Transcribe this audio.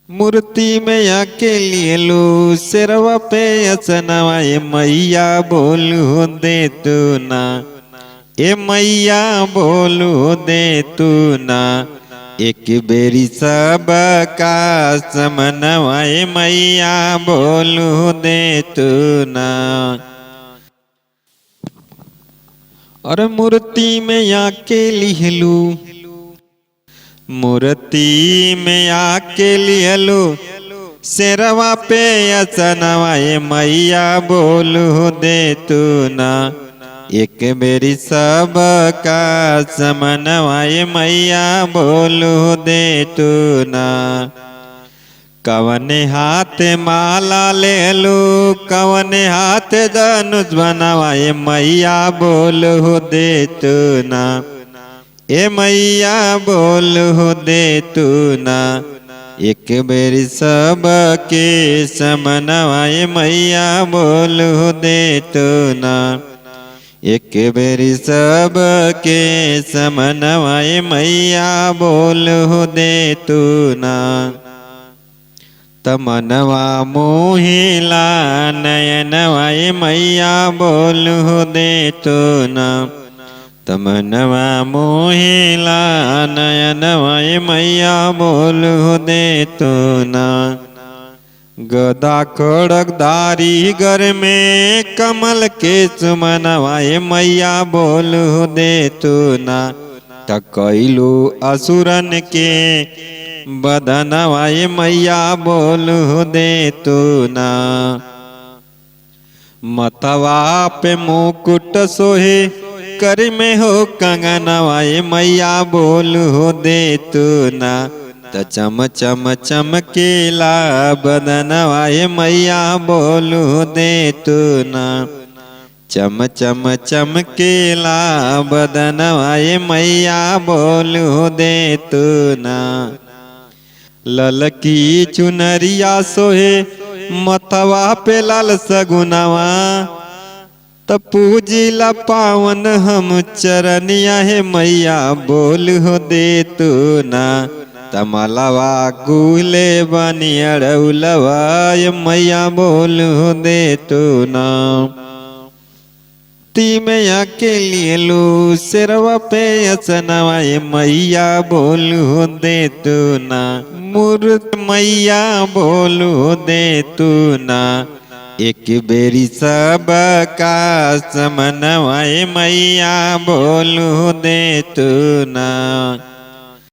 मूर्ति में अकेली लू सिरवा पे असनवाए मैया बोलू दे तू ना। ए मैया बोलू दे तू ना। एक बेरी सब का समनवाए मैया बोलू दे तू ना। और मूर्ति में अकेली लू मूर्ति में आके लियलो शेरवा पे असनवाए मैया बोलू दे तू ना। एक बेरी सब का समनवाए मैया बोलू दे तू ना। कवने हाथ माला ले लो कवने हाथ धनुष बनवाए मैया बोलू दे तू ना। ए मैया बोलू दे तू ना। एक बेरी सब के समनवाए मैया बोलू दे तू ना। एक बेरी सब के समनवाए मैया बोलू दे तू ना। तमनवा मोहिला नयनवाए मैया बोलू दे तू ना। तमनवा मोहिला नयनवाए मैया बोलू दे तू ना। गदा खड़गधारी घर में कमल के सुमनवाए मैया बोलू दे तू ना। तकैलू असुरन के बदनवाए मैया बोलू दे तू ना। मतवा पे मुकुट सोहे कर में हो कंगनवाए मैया बोलू दे तू ना। त चम चम चमकेला बदनवाए मैया बोलू दे तू ना। चम चम चमकेला बदनवाए मैया बोलू दे तू ना। ललकी चुनरिया सोहे मतवा पे लाल सगुनवा। त पूजिला पावन हम चरनिया है मैया बोलू दे तू ना। तमलवा गुले बनी अड़ौलवा मैया बोलू दे तू ना। ती में अकेली लू सिरवा पे असनवाए मैया बोलू दे तू ना। मूर्त मैया बोलू दे तू ना। एक बेरी सब का समनवाए मैया बोलू दे तू ना।